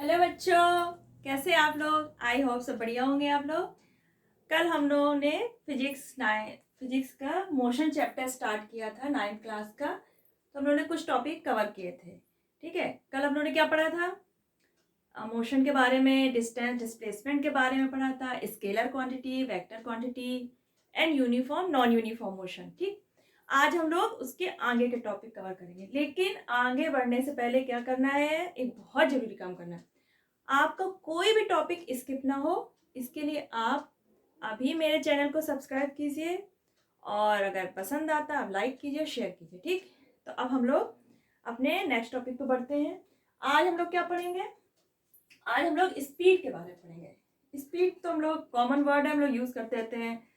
Hello बच्चों, कैसे आप लोग? आई होप सब बढ़िया होंगे आप लोग। कल हम लोगों ने फिजिक्स का मोशन चैप्टर स्टार्ट किया था 9th क्लास का। तो हम लोगों ने कुछ टॉपिक कवर किए थे। ठीक है, कल हम लोगों ने क्या पढ़ा था? मोशन के बारे में, डिस्टेंस डिस्प्लेसमेंट के बारे में पढ़ा था, scalar quantity, vector quantity and uniform non uniform motion. ठीक, आज हम लोग उसके आगे के टॉपिक कवर करेंगे, लेकिन आगे बढ़ने से पहले क्या करना है, एक बहुत जरूरी काम करना है। आपका कोई भी टॉपिक स्किप ना हो, इसके लिए आप अभी मेरे चैनल को सब्सक्राइब कीजिए और अगर पसंद आता आप लाइक कीजिए, शेयर कीजिए। ठीक, तो अब हम लोग अपने नेक्स्ट टॉपिक पे बढ़ते हैं। आज हम लोग क्या पढ़ेंगे? आज हम लोग स्पीड के बारे में पढ़ेंगे। स्पीड तो हम लोग कॉमन वर्ड है, हम लोग यूज़ करते रहते हैं।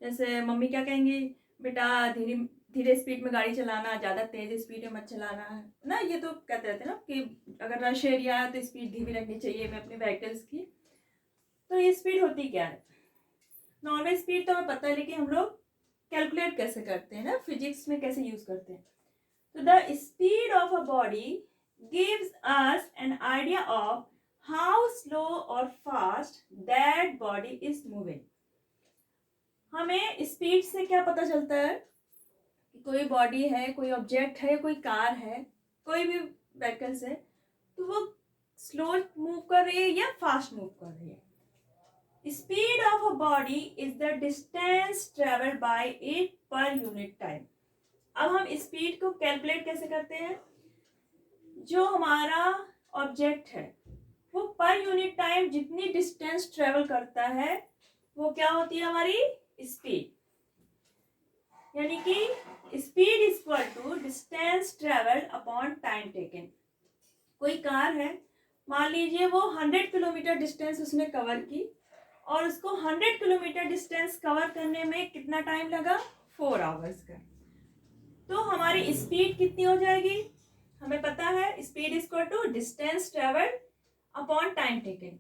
जैसे मम्मी क्या कहेंगी, बेटा धीरे धीरे स्पीड में गाड़ी चलाना, ज़्यादा तेज स्पीड में मत चलाना है ना। ये तो कहते रहते हैं ना कि अगर रश एरिया है तो स्पीड धीमी रखनी चाहिए मैं अपने व्हीकल्स की। तो ये स्पीड होती क्या है? नॉर्मल स्पीड तो हमें पता है, लेकिन हम लोग कैलकुलेट कैसे करते हैं ना, फिजिक्स में कैसे यूज करते हैं। तो the speed of a body gives us an idea of how slow और fast that body is moving. हमें स्पीड से क्या पता चलता है कि कोई बॉडी है, कोई ऑब्जेक्ट है, कोई कार है, कोई भी व्हीकल्स है, तो वो स्लो मूव कर रही है या फास्ट मूव कर रही है। Speed of a body is the distance travel by it per unit time. अब हम स्पीड को कैलकुलेट कैसे करते हैं? जो हमारा ऑब्जेक्ट है वो पर यूनिट टाइम जितनी डिस्टेंस ट्रेवल करता है वो क्या होती है, हमारी स्पीड। यानी कि speed is equal to distance travel upon time taken. कोई कार है, मान लीजिए वो 100 किलोमीटर डिस्टेंस उसने कवर की और उसको 100 किलोमीटर डिस्टेंस कवर करने में कितना टाइम लगा? 4 आवर्स का। तो हमारी स्पीड कितनी हो जाएगी? हमें पता है speed is equal to distance travel upon time taken.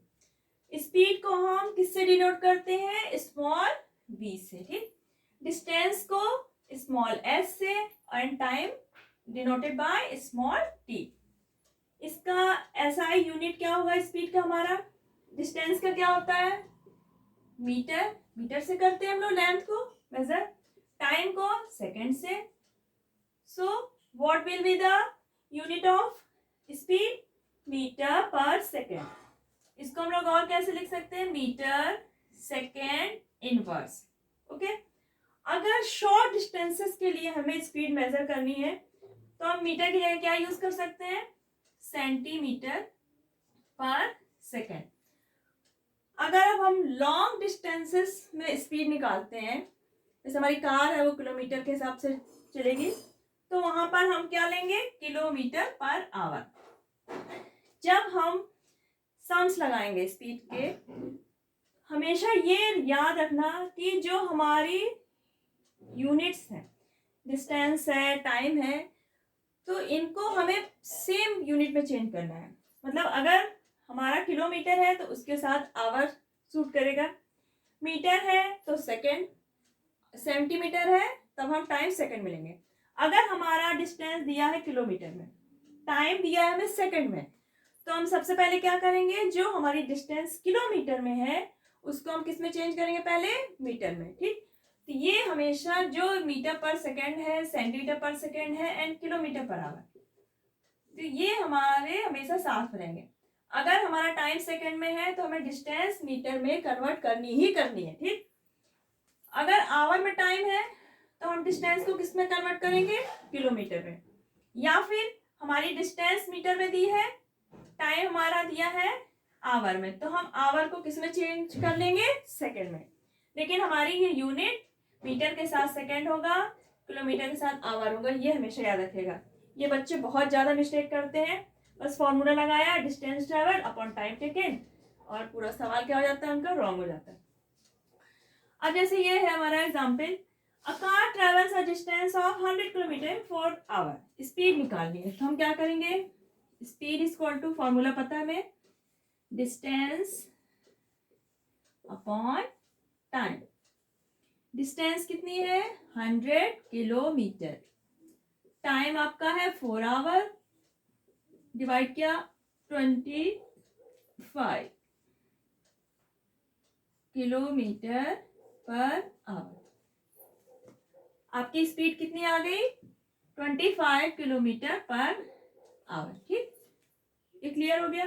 Speed को हम किससे डिनोट करते हैं? स्मॉल v से। ठीक, डिस्टेंस को स्मॉल s से and time denoted by small t। इसका SI यूनिट क्या होगा स्पीड का? हमारा डिस्टेंस का क्या होता है? मीटर। मीटर से करते हैं हम लोग लेंथ को मेजर, टाइम को सेकंड से। So what will be the unit of speed? Metre पर सेकेंड। इसको हम लोग और कैसे लिख सकते हैं? Metre second inverse. ओके, अगर शॉर्ट डिस्टेंसेस के लिए हमें स्पीड मेजर करनी है तो हम मीटर की जगह क्या यूज कर सकते हैं? सेंटीमीटर पर सेकेंड। अगर अब हम लॉन्ग डिस्टेंसेस में स्पीड निकालते हैं, जैसे हमारी कार है वो किलोमीटर के हिसाब से चलेगी, तो वहां पर हम क्या लेंगे? Kilometre per our. जब हम सम्स लगाएंगे स्पीड के, हमेशा ये याद रखना कि जो हमारी यूनिट्स हैं, डिस्टेंस है, टाइम है, तो इनको हमें सेम यूनिट में चेंज करना है। मतलब अगर हमारा किलोमीटर है तो उसके साथ आवर सूट करेगा, मीटर है तो सेकंड, सेंटीमीटर है तब हम टाइम सेकंड में लेंगे। अगर हमारा डिस्टेंस दिया है किलोमीटर में, टाइम दिया है हमें सेकंड में, तो हम सबसे पहले क्या करेंगे? जो हमारी डिस्टेंस किलोमीटर में है उसको हम किस में चेंज करेंगे? पहले मीटर में। ठीक, तो ये हमेशा जो मीटर पर सेकंड है, सेंटीमीटर पर सेकंड है एंड किलोमीटर पर आवर, तो ये हमारे हमेशा साथ रहेंगे। अगर हमारा टाइम सेकंड में है तो हमें डिस्टेंस मीटर में कन्वर्ट करनी ही करनी है। ठीक, अगर आवर में टाइम है तो हम डिस्टेंस को किस में कन्वर्ट करेंगे? किलोमीटर में। या फिर हमारी डिस्टेंस मीटर में दी है, टाइम हमारा दिया है आवर में, तो हम आवर को किस में चेंज कर लेंगे? सेकंड में। लेकिन हमारी ये यूनिट मीटर के साथ सेकंड होगा, किलोमीटर के साथ आवर होगा, ये हमेशा याद रखेगा। ये बच्चे बहुत ज्यादा मिस्टेक करते हैं, बस फॉर्मूला लगाया distance travel upon time taken और पूरा सवाल क्या हो जाता है उनका? रॉन्ग हो जाता है। अब जैसे ये है हमारा example, a car travels a distance of 100 kilometre for hour. Speed निकालनी है तो हम क्या करेंगे? Speed is equal to, formula पता है हमें, डिस्टेंस अपॉन टाइम। डिस्टेंस कितनी है? 100 किलोमीटर। टाइम आपका है 4 आवर, डिवाइड किया 20 5 किलोमीटर पर आवर। आपकी स्पीड कितनी आ गई? 25 किलोमीटर पर आवर। ठीक, ये क्लियर हो गया।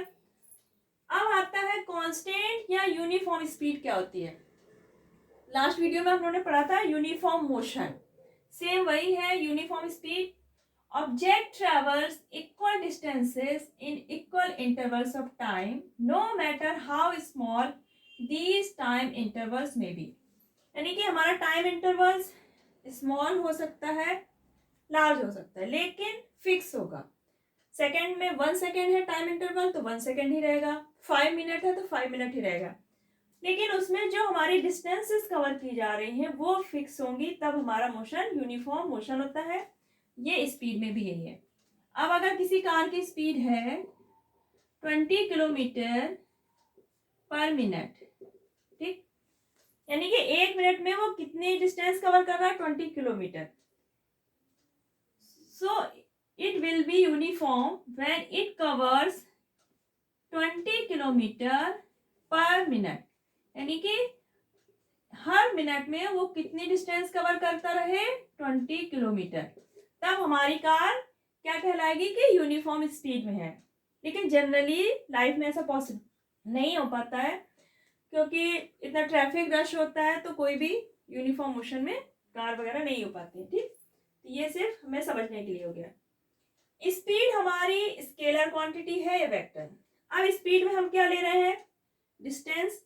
अब आता है कांस्टेंट या यूनिफॉर्म स्पीड क्या होती है। लास्ट वीडियो में हम लोगों ने पढ़ा था यूनिफॉर्म मोशन, सेम वही है uniform speed. Object travels equal distances in equal intervals of time no matter how small these time intervals में बी। यानी कि हमारा टाइम इंटरवल्स स्मॉल हो सकता है, लार्ज हो सकता है, लेकिन फिक्स होगा। सेकेंड में 1 सेकेंड है टाइम इंटरवल तो 1 सेकेंड ही रहेगा, 5 मिनट है तो 5 मिनट ही रहेगा, लेकिन उसमें जो हमारी डिस्टेंसेस कवर की जा रही हैं वो फिक्स होंगी, तब हमारा मोशन यूनिफॉर्म मोशन होता है। ये स्पीड में भी यही है। अब अगर किसी कार की स्पीड है 20 किलोमीटर पर मिनट, ठीक, यानी कि 1 मिनट में वो कितनी डिस्टेंस कवर कर रहा है? 20 kilometre. So it will be uniform when it covers 20 kilometre पर मिनट, यानी कि हर मिनट में वो कितनी डिस्टेंस कवर करता रहे? 20 किलोमीटर। तब हमारी कार क्या कहलाएगी? कि यूनिफॉर्म स्पीड में है। लेकिन जनरली लाइफ में ऐसा पॉसिबल नहीं हो पाता है, क्योंकि इतना ट्रैफिक रश होता है तो कोई भी यूनिफॉर्म मोशन में कार वगैरह नहीं हो पाती है। ठीक, तो ये सिर्फ हमें समझने के लिए हो गया। स्पीड हमारी स्केलर क्वांटिटी है या वेक्टर। अब स्पीड में हम क्या ले रहे हैं? डिस्टेंस।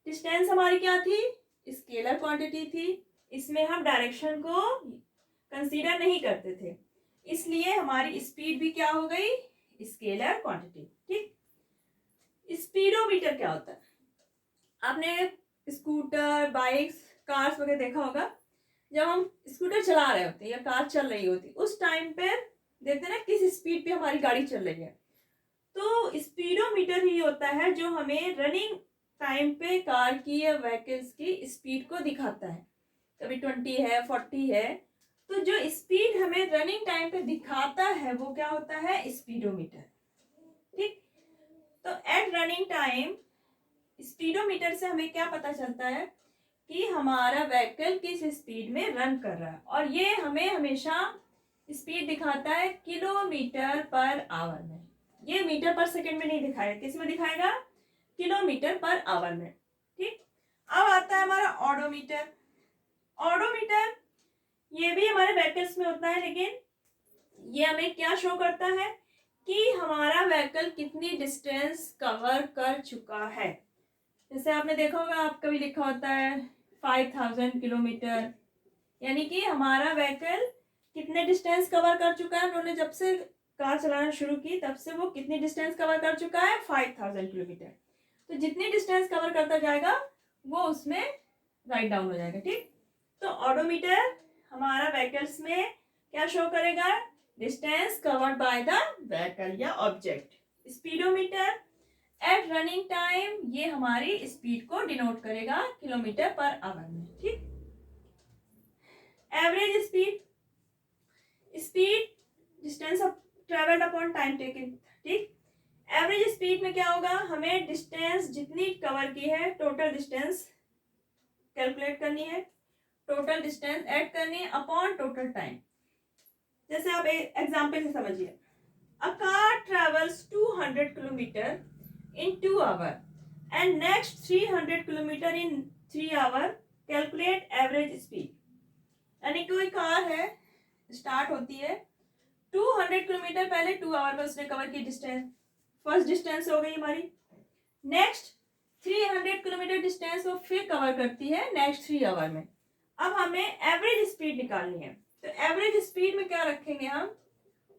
डिस्टेंस हमारी क्या थी? स्केलर क्वांटिटी थी। इसमें हम डायरेक्शन को कंसीडर नहीं करते थे, इसलिए हमारी स्पीड भी क्या हो गई? Scalar quantity. ठीक, स्पीडोमीटर क्या होता है? आपने स्कूटर, बाइक्स, कार्स वगैरह देखा होगा। जब हम स्कूटर चला रहे होते या कार चल रही होती, उस टाइम पे देखते ना किस स्पीड पे हमारी गाड़ी चल रही है। तो स्पीडोमीटर ही होता है जो हमें रनिंग टाइम पे कार की या व्हीकल्स की स्पीड को दिखाता है। कभी 20 है, 40 है, तो जो स्पीड हमें रनिंग टाइम पे दिखाता है वो क्या होता है? स्पीडोमीटर। ठीक, तो एट रनिंग टाइम स्पीडोमीटर से हमें क्या पता चलता है? कि हमारा व्हीकल किस स्पीड में रन कर रहा है, और ये हमें हमेशा स्पीड दिखाता है किलोमीटर पर आवर में। ये मीटर पर सेकंड में नहीं दिखाएगा, किस में दिखाएगा? किलोमीटर पर आवर में। ठीक, अब आता है हमारा ऑडोमीटर। ऑडोमीटर ये भी हमारे व्हीकल्स में होता है, लेकिन ये हमें क्या शो करता है? कि हमारा व्हीकल कितनी डिस्टेंस कवर कर चुका है। जैसे आपने देखा होगा, आप कभी लिखा होता है 5000 किलोमीटर, यानी कि हमारा व्हीकल कितने डिस्टेंस कवर कर चुका है। उन्होंने जब से कार चलाना शुरू की तब से वो कितनी डिस्टेंस कवर कर चुका है? 5000 किलोमीटर। तो जितनी डिस्टेंस कवर करता जाएगा वो उसमें राइट डाउन हो जाएगा। ठीक, तो ऑडोमीटर हमारा व्हीकल्स में क्या शो करेगा? Distance covered by the vehicle या object. Speedometer at running time ये हमारी स्पीड को डिनोट करेगा किलोमीटर पर आवर में। ठीक, average speed, speed distance of travelled upon time taken. ठीक, एवरेज स्पीड में क्या होगा? हमें डिस्टेंस जितनी कवर की है, टोटल डिस्टेंस कैलकुलेट करनी है, टोटल डिस्टेंस ऐड करनी है अपॉन टोटल टाइम। जैसे आप एक एग्जांपल से समझिए, अ car travels 200 kilometre in 2 hours and next 300 kilometre in 3 hours, calculate average speed. यानी कोई कार है, स्टार्ट होती है 200 किलोमीटर, पहले 2 आवर में उसने कवर की डिस्टेंस, फर्स्ट डिस्टेंस हो गई हमारी। नेक्स्ट 300 किलोमीटर डिस्टेंस वो फिर कवर करती है नेक्स्ट 3 आवर में। अब हमें एवरेज स्पीड निकालनी है, तो एवरेज स्पीड में क्या रखेंगे हम?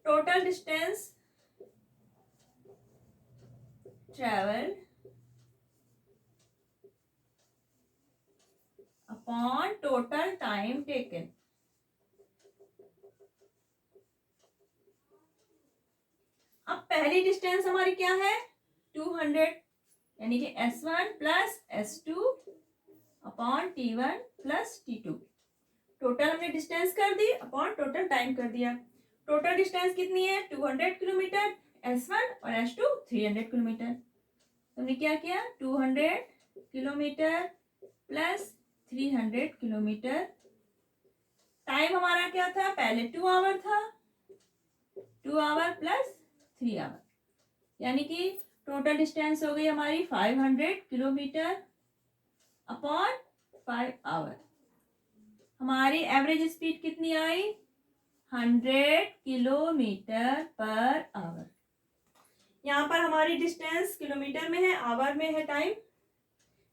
Total distance travel upon total time taken. अब पहली डिस्टेंस हमारी क्या है? 200, यानी कि S1 plus S2 upon T1 plus T2। Total हमने डिस्टेंस कर दी अपॉन टोटल टाइम कर दिया। टोटल डिस्टेंस कितनी है? 200 किलोमीटर, S1 और S2 300 किलोमीटर। तो हमने क्या किया, 200 किलोमीटर प्लस 300 किलोमीटर। टाइम हमारा क्या था, पहले 2 आवर था, 2 आवर प्लस 3 आवर, यानी कि टोटल डिस्टेंस हो गई हमारी 500 किलोमीटर अपॉन 5 आवर। हमारी एवरेज स्पीड कितनी आई, 100 किलोमीटर पर आवर। यहाँ पर हमारी डिस्टेंस किलोमीटर में है, आवर में है टाइम,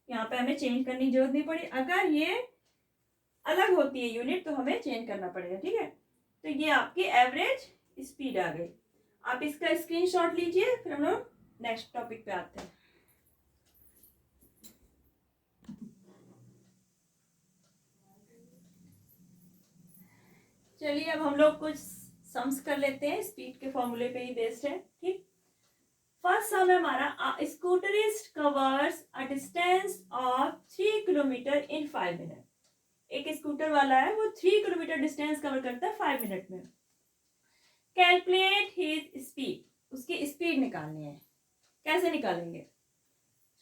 यहाँ पे हमें चेंज करने की जरूरत नहीं पड़ी। अगर ये अलग होती है यूनिट तो हमें चेंज करना पड़ेगा, ठीक है। तो ये आपकी एवरेज स्पीड आ गई। आप इसका स्क्रीनशॉट लीजिए, फिर हम लोग नेक्स्ट टॉपिक पे आते हैं। चलिए अब हम लोग कुछ सम्स कर लेते हैं, स्पीड के फॉर्मूले पे ही बेस्ड है, ठीक। फर्स्ट सम है हमारा, scooterist covers a distance of 3 kilometre in 5 minute. एक स्कूटर वाला है, वो 3 किलोमीटर डिस्टेंस कवर करता है 5 मिनट में। कैलकुलेट हिज स्पीड, उसकी स्पीड निकालनी है। कैसे निकालेंगे,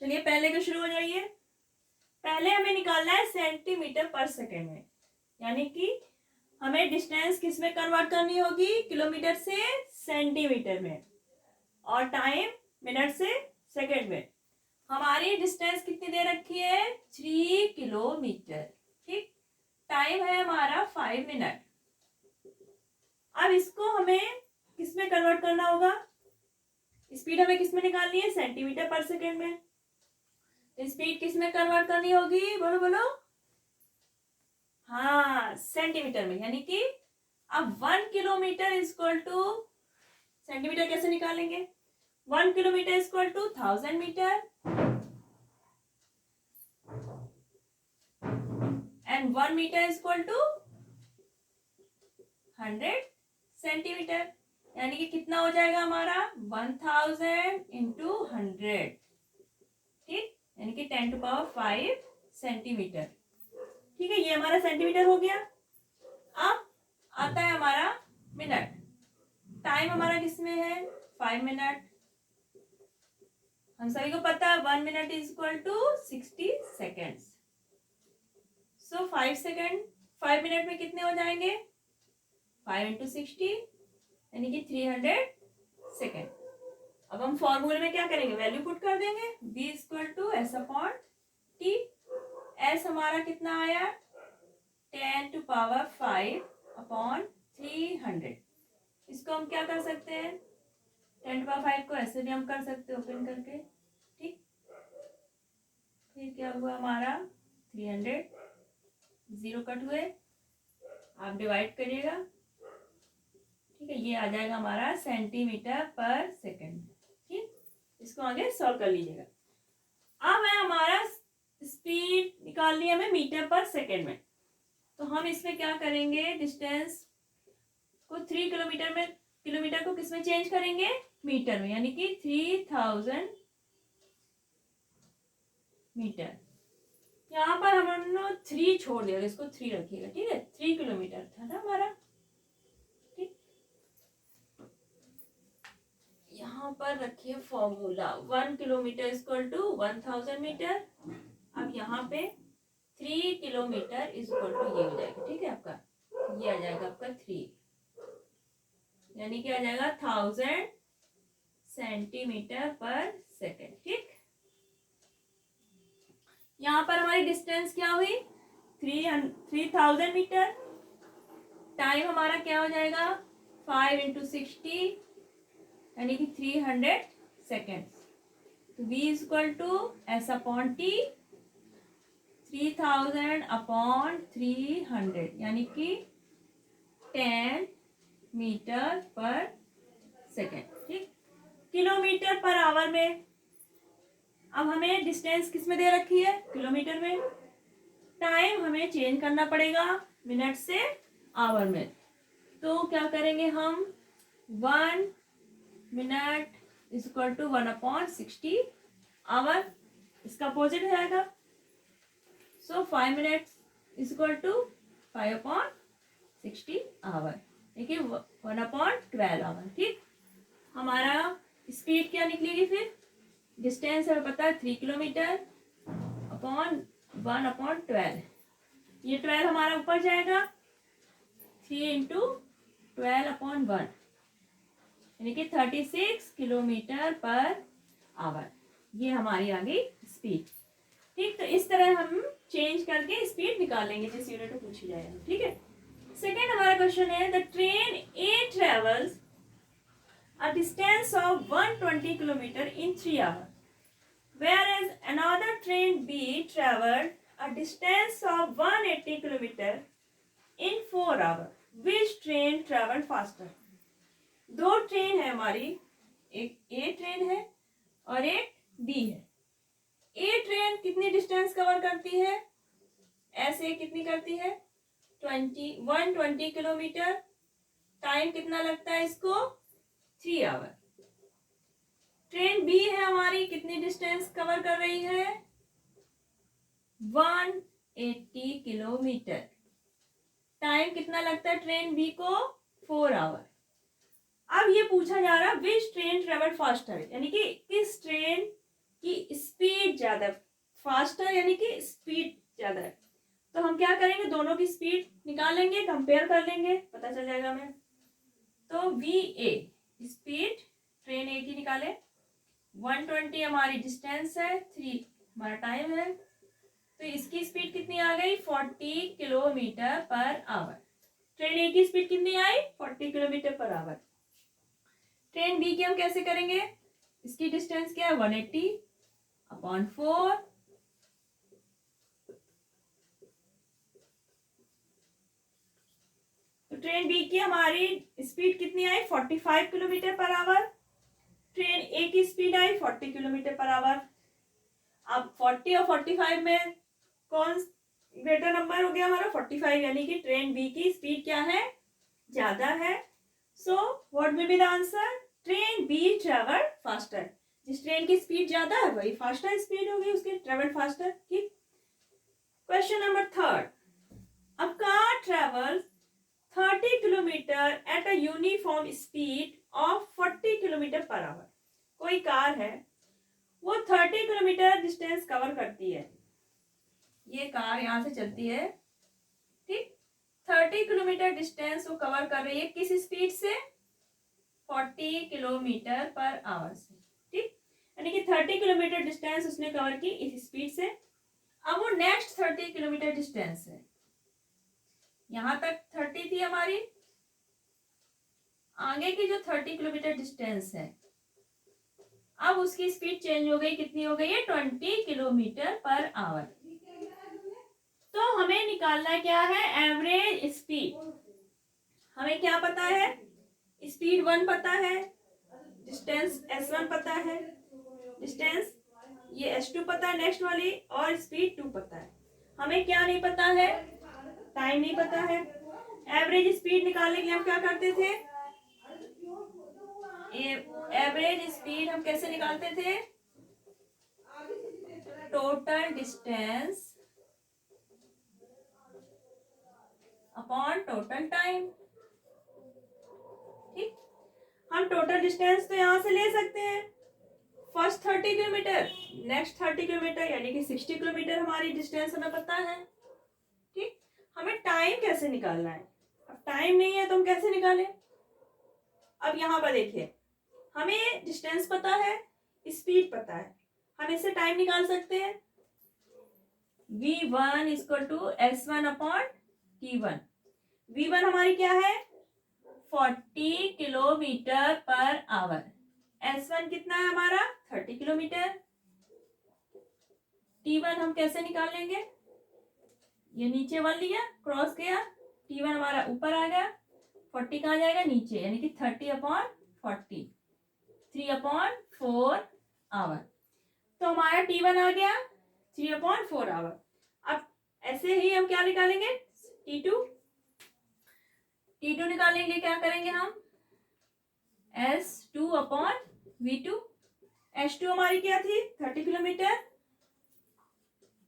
चलिए पहले को शुरू हो जाइए। पहले हमें निकालना है सेंटीमीटर पर सेकेंड में, यानी कि हमें डिस्टेंस किस में कन्वर्ट करनी होगी, किलोमीटर से सेंटीमीटर में, और टाइम मिनट से सेकंड में। हमारी डिस्टेंस कितनी दे रखी है, 3 किलोमीटर, ठीक। टाइम है हमारा 5 मिनट। अब इसको हमें किस में कन्वर्ट करना होगा, स्पीड हमें किस में निकालनी है, सेंटीमीटर पर सेकेंड में। स्पीड किस में कन्वर्ट करनी होगी, बोलो बोलो, हाँ सेंटीमीटर में, यानी कि अब 1 किलोमीटर इक्वल टू, सेंटीमीटर कैसे निकालेंगे, 1 kilometre equal to 1000 metre and 1 metre equal to 100 centimetre, यानी कि कितना हो जाएगा हमारा 1000 इंटू 100, ठीक, यानी कि 10⁵ सेंटीमीटर, ठीक है। ये हमारा सेंटीमीटर हो गया। अब आता है हमारा मिनट। टाइम हमारा किसमें है, 5 मिनट। हम सभी को पता है 1 minute is equal to 60 seconds. So 5 second 5 minute में कितने हो जाएंगे, 5 इंटू 60 यानी कि 300 सेकेंड। अब हम फॉर्मूले में क्या करेंगे, वैल्यू पुट कर देंगे, v equal to S upon T. S हमारा कितना आया, 10⁵ अपॉन 300। इसको हम क्या कर सकते हैं, 10⁵ को ऐसे भी हम कर सकते हैं ओपन करके, ठीक। फिर क्या हुआ हमारा 300, 0 कट हुए, आप डिवाइड करिएगा, ठीक है। ये आ जाएगा हमारा सेंटीमीटर पर सेकेंड, ठीक। इसको आगे सॉल्व कर लीजिएगा। अब है हमारा स्पीड निकालनी है हमें मीटर पर सेकेंड में, तो हम इसमें क्या करेंगे, डिस्टेंस को 3 किलोमीटर में, किलोमीटर को किस में चेंज करेंगे, मीटर में, यानी कि 3000 मीटर। यहाँ पर हमने 3 छोड़ दिया, इसको 3 रखिएगा, ठीक है। 3 किलोमीटर था ना हमारा, ठीक। यहाँ पर रखिए formula, 1 kilometre equal to 1000 metre. अब यहाँ पे 3 किलोमीटर इक्वल टू ये हो जाएगा, ठीक है। आपका ये आ जाएगा आपका 3, यानी कि आ जाएगा 1000 सेंटीमीटर पर सेकेंड, ठीक। यहाँ पर हमारी डिस्टेंस क्या हुई, 3000 मीटर। टाइम हमारा क्या हो जाएगा, 5 इंटू 60 यानी कि 300 सेकेंड्स। तो v equal to S upon T, 3000 upon 300 यानी कि 10 मीटर पर सेकेंड, ठीक। किलोमीटर पर आवर में, अब हमें डिस्टेंस किस में दे रखी है, किलोमीटर में। टाइम हमें चेंज करना पड़ेगा मिनट से आवर में, तो क्या करेंगे हम, 1 minute is equal to 1/60 hour, इसका अपोजिट हो जाएगा। So 5 minute is equal to 5/60 hour, देखिए 1/12 आवर, ठीक। हमारा स्पीड क्या निकलेगी फिर, डिस्टेंस हमें पता है 3 किलोमीटर अपॉन 1/12। ये 12 हमारा ऊपर जाएगा, 3 इंटू 12/1 यानी कि 36 किलोमीटर पर आवर। ये हमारी आ गई स्पीड। ठीक, तो इस तरह हम चेंज करके स्पीड निकालेंगे जिस यूनिट में पूछी जाएगा। ठीक है, सेकेंड हमारा क्वेश्चन है the train A travels a distance of 120 km in 3 hours, whereas another train B traveled a distance of 180 km in 4 hours. Which train traveled faster? दो ट्रेन है हमारी, एक ए ट्रेन है और एक बी है। ए ट्रेन कितनी डिस्टेंस कवर करती है, ऐसे कितनी करती है 120 किलोमीटर। टाइम कितना लगता है इसको 3 आवर। ट्रेन बी है हमारी, कितनी डिस्टेंस कवर कर रही है 180 किलोमीटर। टाइम कितना लगता है ट्रेन बी को 4 आवर। अब ये पूछा जा रहा है विच ट्रेन ट्रेवल फास्टर, यानी कि किस ट्रेन की स्पीड ज्यादा, फास्टर यानी कि स्पीड ज्यादा है। तो हम क्या करेंगे, दोनों की स्पीड निकालेंगे, कंपेयर कर लेंगे, पता चल जाएगा हमें। तो वी ए स्पीड ट्रेन ए की निकाले, 120 हमारी डिस्टेंस है, 3 हमारा टाइम है, तो इसकी स्पीड कितनी आ गई 40 किलोमीटर पर आवर। ट्रेन ए की स्पीड कितनी आई 40 kilometre per hour. Train B की हम कैसे करेंगे, इसकी डिस्टेंस क्या है 180/4, तो ट्रेन बी की हमारी स्पीड कितनी आई 45 किलोमीटर पर आवर। ट्रेन ए की speed I 40 kilometre per our. अब 40 और 45 में कौन ग्रेटर नंबर हो गया हमारा 45, यानी कि ट्रेन बी की स्पीड क्या है ज्यादा है। So what will be the answer, train B travel faster. जिस ट्रेन की स्पीड ज्यादा है वही फास्टर स्पीड होगी उसकी, ट्रेवल फास्टर। ठीक, question number third, a car travels 30 kilometre at a uniform speed of 40 kilometre per hour. कोई car है वो 30 किलोमीटर डिस्टेंस कवर करती है, ये कार यहां से चलती है, ठीक, 30 किलोमीटर डिस्टेंस वो कवर कर रही है किस स्पीड से 40 किलोमीटर पर आवर से। ठीक, यानी कि 30 किलोमीटर डिस्टेंस उसने कवर की इस स्पीड से। अब वो नेक्स्ट 30 किलोमीटर डिस्टेंस है, यहां तक 30 थी हमारी, आगे की जो 30 किलोमीटर डिस्टेंस है अब उसकी स्पीड चेंज हो गई, कितनी हो गई है 20 किलोमीटर पर आवर। तो हमें निकालना क्या है एवरेज स्पीड। हमें क्या पता है, स्पीड 1 पता है, डिस्टेंस S1 पता है, डिस्टेंस ये S2 पता है नेक्स्ट वाली, और स्पीड 2 पता है। हमें क्या नहीं पता है, टाइम नहीं पता है। एवरेज स्पीड निकालने के लिए हम क्या करते थे, एवरेज स्पीड हम कैसे निकालते थे, total distance upon total time. ठीक, हम टोटल डिस्टेंस तो यहां से ले सकते हैं, फर्स्ट 30 किलोमीटर नेक्स्ट 30 किलोमीटर यानी कि 60 किलोमीटर हमारी डिस्टेंस हमें पता है। ठीक, हमें टाइम कैसे निकालना है, अब टाइम नहीं है तो हम कैसे निकालें। अब यहाँ पर देखिए हमें डिस्टेंस पता है, स्पीड पता है, हम इससे टाइम निकाल सकते हैं। v1 equal to S1/T1। v1 हमारी क्या है 40 किलोमीटर पर आवर, S1 कितना है हमारा 30 किलोमीटर। T1 हम कैसे निकाल लेंगे, ये नीचे 1 लिया क्रॉस किया, T1 हमारा ऊपर आ गया, 40 कहाँ जाएगा नीचे, यानी कि 30/40, 3/4 आवर। तो हमारा T1 आ गया 3/4 आवर। अब ऐसे ही हम क्या निकालेंगे T2 निकालने के लिए क्या करेंगे हम S2/V2। S2 हमारी क्या थी 30 किलोमीटर,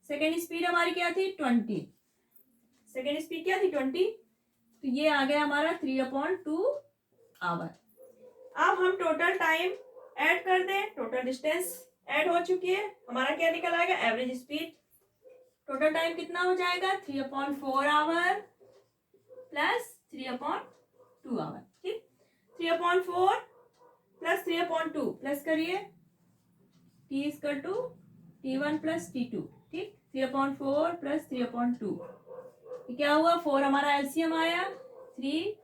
सेकेंड स्पीड हमारी क्या थी 20, सेकेंड स्पीड क्या थी 20, तो ये आ गया हमारा 3/2 आवर। अब हम टोटल टाइम ऐड कर दें, टोटल डिस्टेंस ऐड हो चुकी है। हमारा क्या निकल आएगा, एवरेज स्पीड। टोटल टाइम कितना हो जाएगा, 3/4 आवर प्लस 3/2 आवर। ठीक, 3/4 प्लस 3/2 प्लस करिए, t equal to T1 plus T2। ठीक, 3/4 प्लस 3/2 क्या हुआ, 4 हमारा एलसीएम आया, 3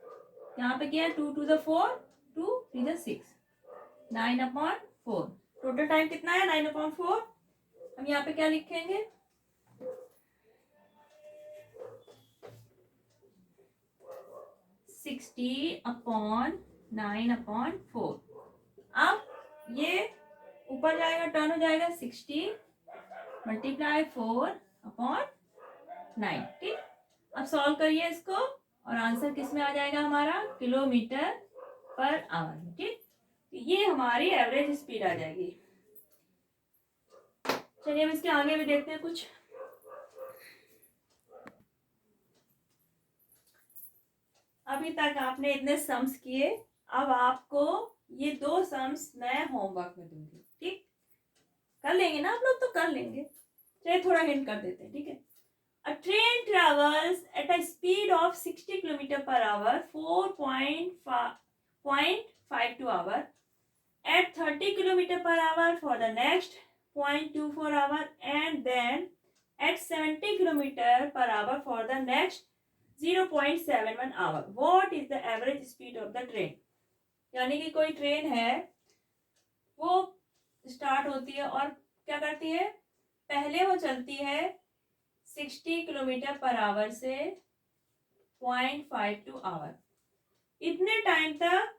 यहाँ पे क्या है, 2 to the 4, 2 3 the 6, 9/4। Total time कितना है, 9/4। हम यहाँ पे क्या लिखेंगे, 60/9/4। अब ये ऊपर जाएगा, टर्न हो जाएगा, 60 × 4/9। ठीक, अब सॉल्व करिए इसको और आंसर किस में आ जाएगा हमारा, किलोमीटर पर आवर में। ठीक, तो ये हमारी एवरेज स्पीड आ जाएगी। चलिए हम इसके आगे भी देखते हैं कुछ। अभी तक आपने इतने सम्स किए, अब आपको ये 2 सम्स मैं होमवर्क में दूंगी। ठीक, कर लेंगे ना आप लोग, तो कर लेंगे। चलिए थोड़ा हिंट कर देते हैं। ठीक है, a train travels at a speed of 60 km per hour 4.52 hour at 30 km per hour for the next 0.24 hour and then at 70 km per hour for the next 0.71 hour. What is the average speed of the train? यानी कि कोई train है, वो start होती है और क्या करती है, पहले वो चलती है 60 किलोमीटर पर आवर से 0.52 आवर। इतने टाइम तक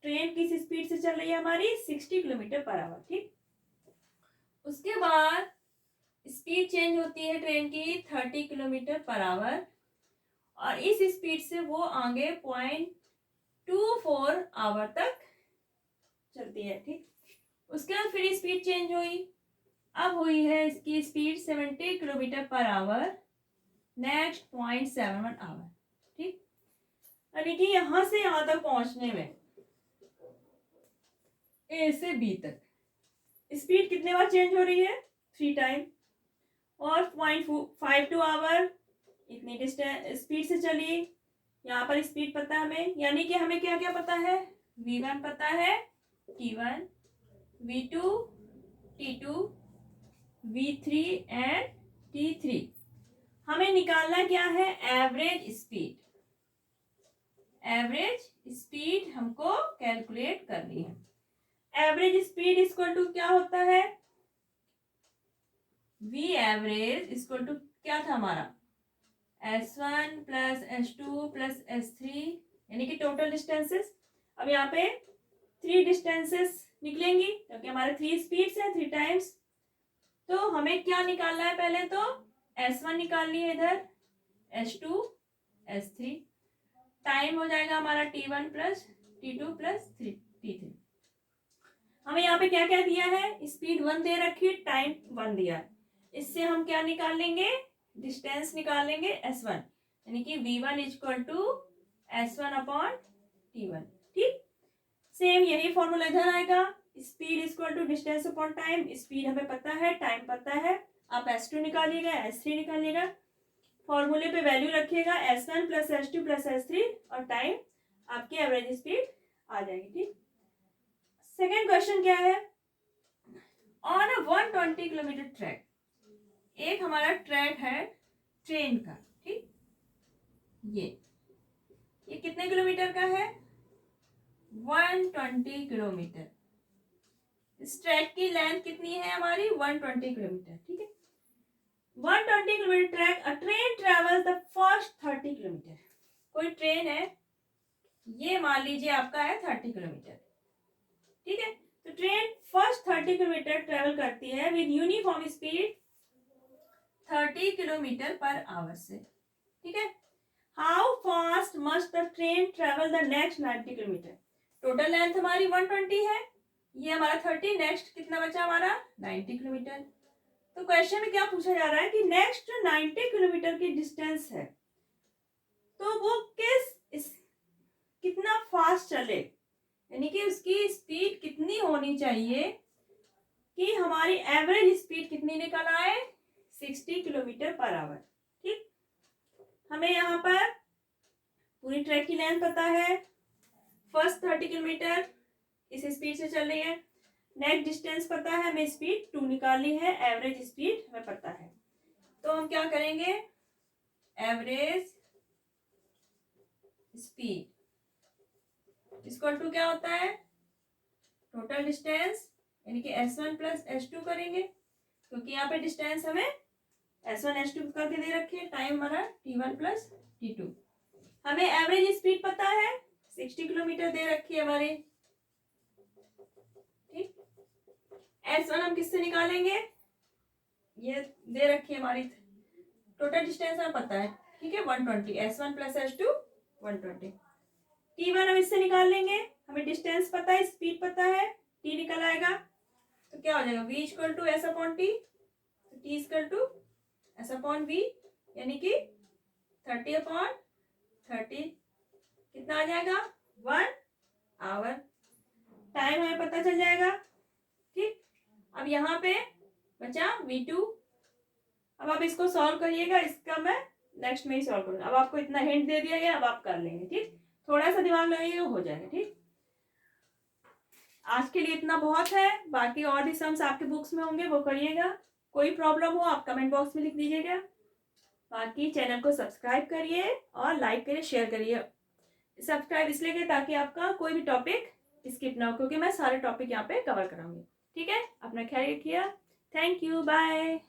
ट्रेन किस स्पीड से चल रही है हमारी, 60 किलोमीटर पर आवर। ठीक, उसके बाद स्पीड चेंज होती है ट्रेन की 30 किलोमीटर पर आवर और इस स्पीड से वो आगे 0.24 आवर तक चलती है। ठीक, उसके बाद फिर स्पीड चेंज हुई, अब हुई है इसकी speed 70 kilometre per hour, next 0.71 hour. ठीक, यानी कि यहां से यहां तक पहुंचने में ए से बी तक स्पीड कितने बार चेंज हो रही है, 3 टाइम, और 0.52 आवर इतनी डिस्टेंस स्पीड से चली। यहाँ पर स्पीड पता है हमें, यानी कि हमें क्या क्या पता है, v1 पता है, t1, v2, t2, v3 and t3। हमें निकालना क्या है, एवरेज स्पीड। एवरेज स्पीड हमको कैलकुलेट करनी है। एवरेज स्पीड इक्वल टू क्या होता है, वी एवरेज इक्वल टू क्या था हमारा, S1 plus S2 plus S3, यानी कि टोटल डिस्टेंसेस। अब यहाँ पे 3 डिस्टेंसेस निकलेंगी क्योंकि हमारे 3 स्पीड्स है, 3 टाइम्स। तो हमें क्या निकालना है, पहले तो S1 निकालनी है इधर, S2, S3, टाइम हो जाएगा हमारा T1 plus T2 plus T3। हमें यहाँ पे क्या क्या दिया है, स्पीड 1 दे रखी है, टाइम 1 दिया है। इससे हम क्या निकाल लेंगे, डिस्टेंस निकाल लेंगे S1, यानी कि V1 इक्वल टू S1/T1। ठीक, सेम यही फॉर्मूला इधर आएगा, speed equal to distance upon time. Speed हमें पता है, टाइम पता है, आप S2 निकालिएगा, S3 निकालिएगा, फॉर्मूले पे वैल्यू रखिएगा, S1 plus S2 plus S3 और टाइम, आपकी एवरेज स्पीड आ जाएगी। ठीक, सेकेंड क्वेश्चन क्या है, ऑन अ 120 किलोमीटर ट्रैक, एक हमारा ट्रैक है ट्रेन का। ठीक, ये कितने किलोमीटर का है, 120 किलोमीटर। इस ट्रैक की लेंथ कितनी है हमारी, 120 किलोमीटर। ठीक है, 120 kilometre track, a train travel the first 30 kilometre. कोई ट्रेन है, ये मान लीजिए आपका है 30 किलोमीटर। ठीक है, तो ट्रेन फर्स्ट 30 किलोमीटर ट्रेवल करती है with uniform speed 30 kilometre per our से। ठीक है, how fast must the train travel the next 90 kilometre. Total length हमारी 120 है, ये हमारा 30, नेक्स्ट कितना बचा हमारा 90 किलोमीटर। तो क्वेश्चन में क्या पूछा जा रहा है कि नेक्स्ट 90 किलोमीटर की डिस्टेंस है, तो वो कितना फास्ट चले, यानी कि उसकी स्पीड कितनी होनी चाहिए कि हमारी एवरेज स्पीड कितनी निकल आए, 60 किलोमीटर पर आवर। ठीक, हमें यहाँ पर पूरी ट्रैक की लेंथ पता है, फर्स्ट 30 किलोमीटर इस स्पीड से चल रही है, नेक्स्ट डिस्टेंस पता है, हमें स्पीड 2 निकालनी है, एवरेज स्पीड हमें पता है। तो हम क्या करेंगे, एवरेज स्पीड इक्वल टू क्या होता है, टोटल डिस्टेंस यानी कि S1 प्लस S2 करेंगे, क्योंकि यहाँ पे डिस्टेंस हमें S1 S2 करके दे रखी है, टाइम हमारा T1 प्लस T2। हमें एवरेज स्पीड पता है 60 किलोमीटर दे रखी है हमारी। ठीक, S1 हम किससे निकालेंगे, ये दे रखी है हमारी, टोटल डिस्टेंस हमें पता है, ठीक है 120, S1 प्लस S2 120। T1 हम इससे निकाल लेंगे, हमें डिस्टेंस पता है, स्पीड पता है, T निकल आएगा, तो क्या हो जाएगा V equal to S upon T, तो T equal to S upon V, यानी कि 30 अपॉन 30 कितना आ जाएगा, 1 आवर। टाइम हमें पता चल जाएगा। ठीक, अब यहाँ पे बचा V2। अब आप इसको सॉल्व करिएगा, इसका मैं नेक्स्ट में ही सॉल्व करूँगा। अब आपको इतना हिंट दे दिया गया, अब आप कर लेंगे। ठीक, थोड़ा सा दिमाग लगाइएगा, हो जाएगा। ठीक, आज के लिए इतना बहुत है, बाकी और भी सम्स आपके बुक्स में होंगे, वो करिएगा। कोई प्रॉब्लम हो आप कमेंट बॉक्स में लिख दीजिएगा। बाकी चैनल को सब्सक्राइब करिए और लाइक करिए, शेयर करिए। सब्सक्राइब इसलिए करिए ताकि आपका कोई भी टॉपिक स्किप ना हो, क्योंकि मैं सारे टॉपिक यहाँ पे कवर कराऊंगी। ठीक है, अपना ख्याल रखिए। Thank you, bye.